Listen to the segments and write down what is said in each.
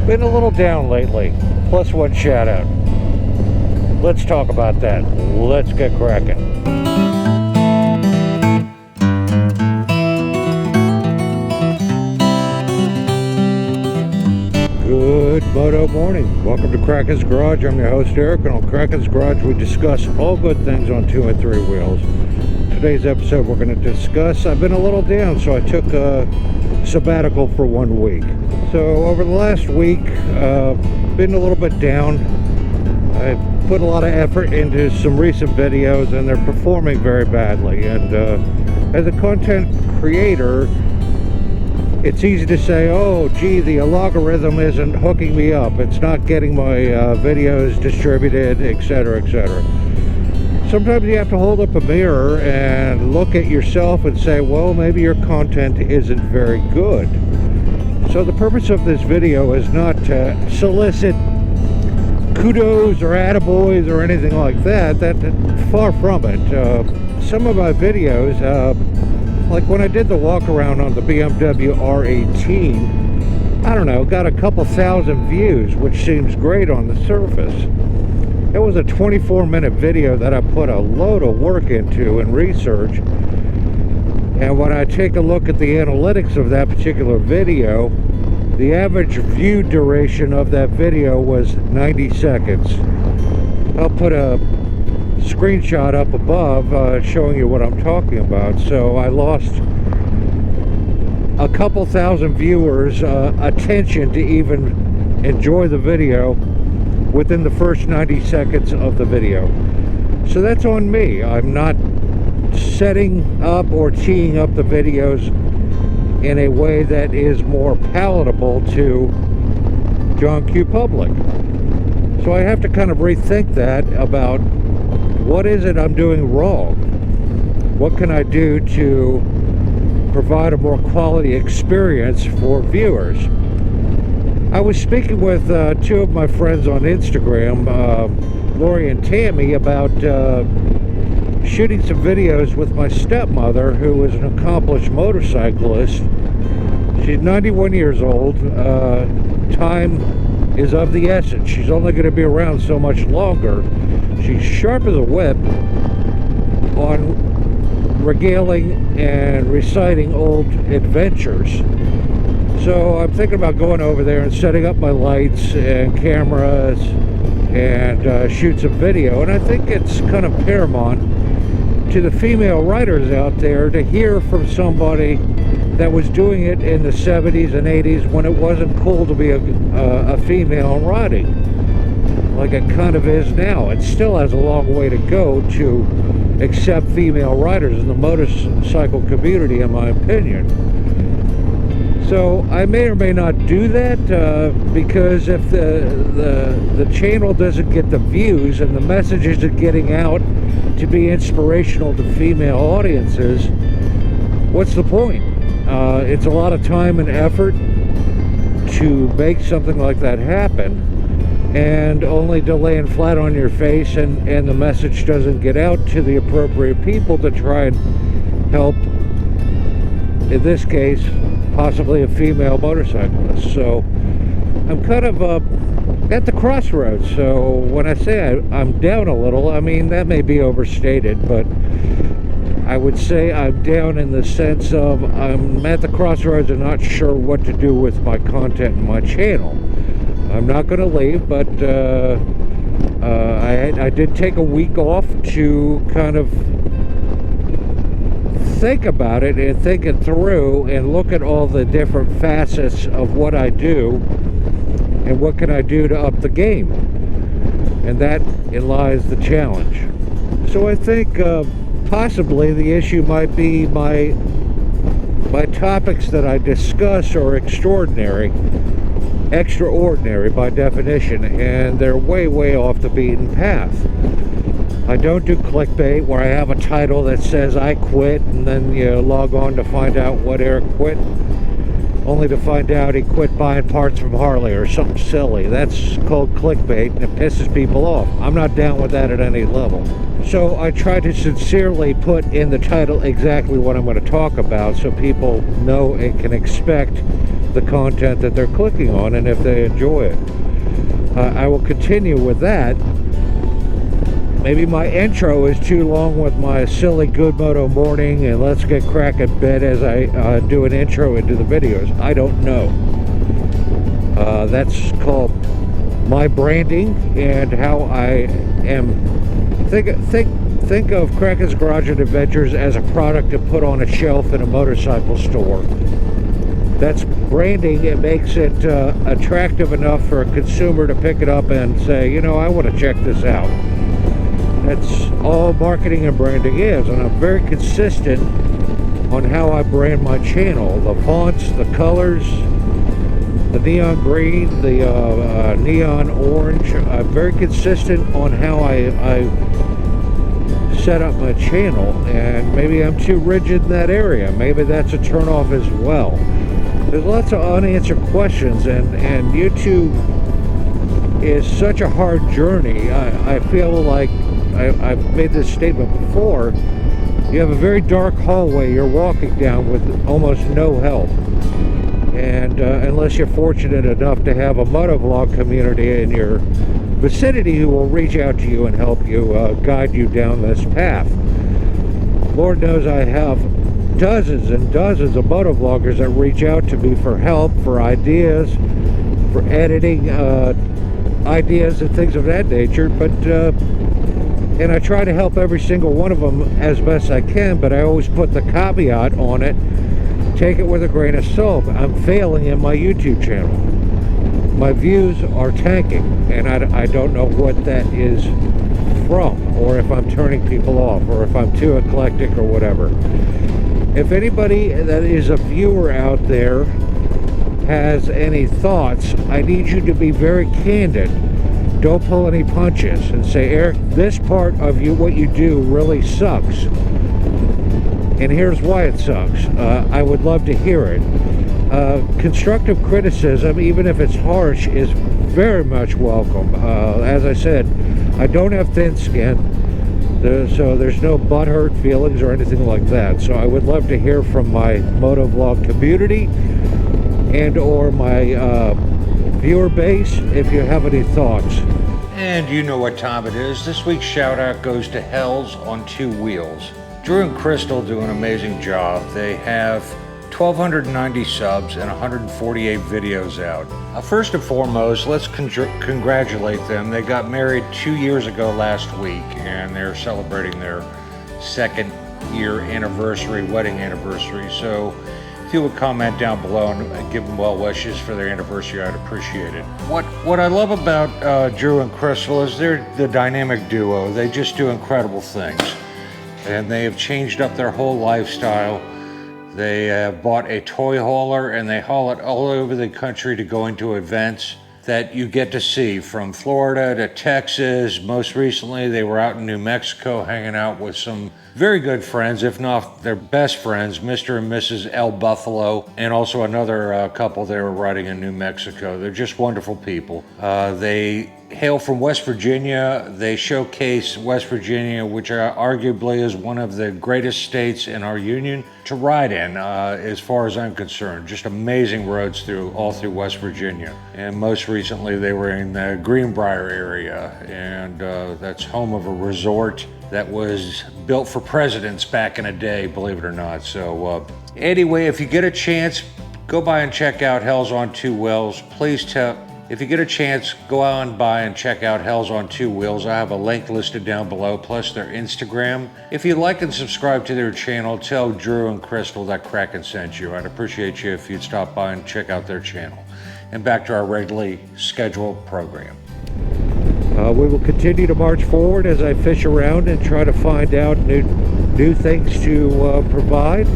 Been a little down lately. Plus one shout out. Let's talk about that. Let's get cracking. Good moto morning. Welcome to Kraken's Garage. I'm your host Eric, and on Kraken's Garage we discuss all good things on 2 and 3 wheels. Today's episode we're going to discuss, I've been a little down, so I took a sabbatical for 1 week. So over the last week, been a little bit down. I put a lot of effort into some recent videos and they're performing very badly. And as a content creator, it's easy to say, oh gee, the algorithm isn't hooking me up, it's not getting my videos distributed, etc., etc. Sometimes you have to hold up a mirror and look at yourself and say, well, maybe your content isn't very good. So the purpose of this video is not to solicit kudos or attaboys or anything like that. Far from it. Some of my videos, like when I did the walk around on the BMW R18, I don't know, got a couple thousand views, which seems great on the surface. It was a 24-minute video that I put a load of work into and research. And when I take a look at the analytics of that particular video, the average view duration of that video was 90 seconds. I'll put a screenshot up above showing you what I'm talking about. So I lost a couple thousand viewers' attention to even enjoy the video within the first 90 seconds of the video. So that's on me. I'm not setting up or teeing up the videos in a way that is more palatable to John Q. Public. So I have to kind of rethink that about what is it I'm doing wrong? What can I do to provide a more quality experience for viewers? I was speaking with two of my friends on Instagram, Lori and Tammy, about shooting some videos with my stepmother, who is an accomplished motorcyclist. She's 91 years old. Time is of the essence. She's only going to be around so much longer. She's sharp as a whip on regaling and reciting old adventures. So I'm thinking about going over there and setting up my lights and cameras and shoot some video. And I think it's kind of paramount to the female riders out there to hear from somebody that was doing it in the 70s and 80s when it wasn't cool to be a female riding, like it kind of is now. It still has a long way to go to accept female riders in the motorcycle community, in my opinion. So I may or may not do that because if the channel doesn't get the views and the message isn't getting out to be inspirational to female audiences, what's the point? It's a lot of time and effort to make something like that happen, and only to land flat on your face and the message doesn't get out to the appropriate people to try and help, in this case, possibly a female motorcyclist. So I'm kind of at the crossroads. So when I say I'm down a little, I mean that may be overstated, but I would say I'm down in the sense of I'm at the crossroads and not sure what to do with my content and my channel. I'm not going to leave, but I did take a week off to kind of think about it and think it through and look at all the different facets of what I do and what can I do to up the game, and that lies the challenge. So I think possibly the issue might be my topics that I discuss are extraordinary by definition, and they're way off the beaten path. I don't do clickbait where I have a title that says I quit and then you log on to find out what Eric quit, only to find out he quit buying parts from Harley or something silly. That's called clickbait and it pisses people off. I'm not down with that at any level. So I try to sincerely put in the title exactly what I'm going to talk about so people know and can expect the content that they're clicking on and if they enjoy it. I will continue with that. Maybe my intro is too long with my silly Good Moto Morning and Let's Get Kraken bit as I do an intro into the videos. I don't know. That's called my branding and how I am. Think of Kraken's Garage and Adventures as a product to put on a shelf in a motorcycle store. That's branding. It makes it attractive enough for a consumer to pick it up and say, you know, I want to check this out. That's all marketing and branding is, and I'm very consistent on how I brand my channel. The fonts, the colors, the neon green, the neon orange. I'm very consistent on how I set up my channel, and maybe I'm too rigid in that area. Maybe that's a turnoff as well. There's lots of unanswered questions, and YouTube is such a hard journey. I feel like I've made this statement before. You have a very dark hallway you're walking down with almost no help. And unless you're fortunate enough to have a motovlog community in your vicinity who will reach out to you and help you guide you down this path. Lord knows I have dozens and dozens of motovloggers that reach out to me for help, for ideas, for editing ideas and things of that nature. But and I try to help every single one of them as best I can, but I always put the caveat on it. Take it with a grain of salt. I'm failing in my YouTube channel. My views are tanking, and I don't know what that is from, or if I'm turning people off, or if I'm too eclectic or whatever. If anybody that is a viewer out there has any thoughts, I need you to be very candid. Don't pull any punches and say, Eric, this part of what you do really sucks. And here's why it sucks. I would love to hear it. Constructive criticism, even if it's harsh, is very much welcome. As I said, I don't have thin skin, so there's no butthurt feelings or anything like that. So I would love to hear from my motovlog community and or my viewer base if you have any thoughts. And you know what time it is. This week's shout out goes to Hells on Two Wheels. Drew and Crystal do an amazing job. They have 1,290 subs and 148 videos out. First and foremost, let's congratulate them. They got married 2 years ago last week, and they're celebrating their second year anniversary, wedding anniversary. So if you would comment down below and give them well wishes for their anniversary, I'd appreciate it. What I love about Drew and Crystal is they're the dynamic duo. They just do incredible things. And they have changed up their whole lifestyle. They have bought a toy hauler and they haul it all over the country to go into events that you get to see, from Florida to Texas. Most recently, they were out in New Mexico hanging out with some very good friends, if not their best friends, Mr. and Mrs. ElBuffalo, and also another couple they were riding in New Mexico. They're just wonderful people. They hail from West Virginia. They showcase West Virginia, which arguably is one of the greatest states in our union to ride in, as far as I'm concerned. Just amazing roads all through West Virginia. And most recently, they were in the Greenbrier area, and that's home of a resort that was built for presidents back in a day, believe it or not. So anyway, if you get a chance, go by and check out Hells on Two Wheels. If you get a chance, go on by and check out Hells on Two Wheels. I have a link listed down below, plus their Instagram. If you like and subscribe to their channel, tell Drew and Crystal that Kraken sent you. I'd appreciate you if you'd stop by and check out their channel. And back to our regularly scheduled program. We will continue to march forward as I fish around and try to find out new things to provide.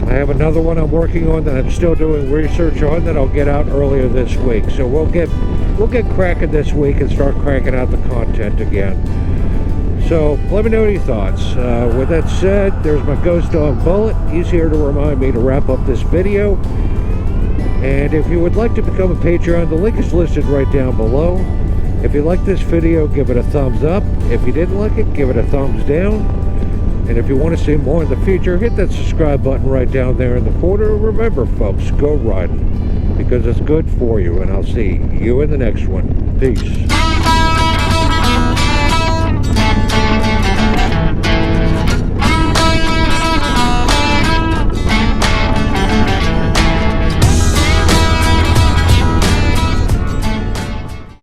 I have another one I'm working on that I'm still doing research on that I'll get out earlier this week. So we'll get cracking this week and start cranking out the content again. So let me know any thoughts. With that said, there's my ghost dog Bullet. He's here to remind me to wrap up this video. And if you would like to become a Patreon, the link is listed right down below. If you like this video, give it a thumbs up. If you didn't like it, give it a thumbs down. And if you want to see more in the future, hit that subscribe button right down there in the corner. Remember, folks, go riding because it's good for you. And I'll see you in the next one. Peace.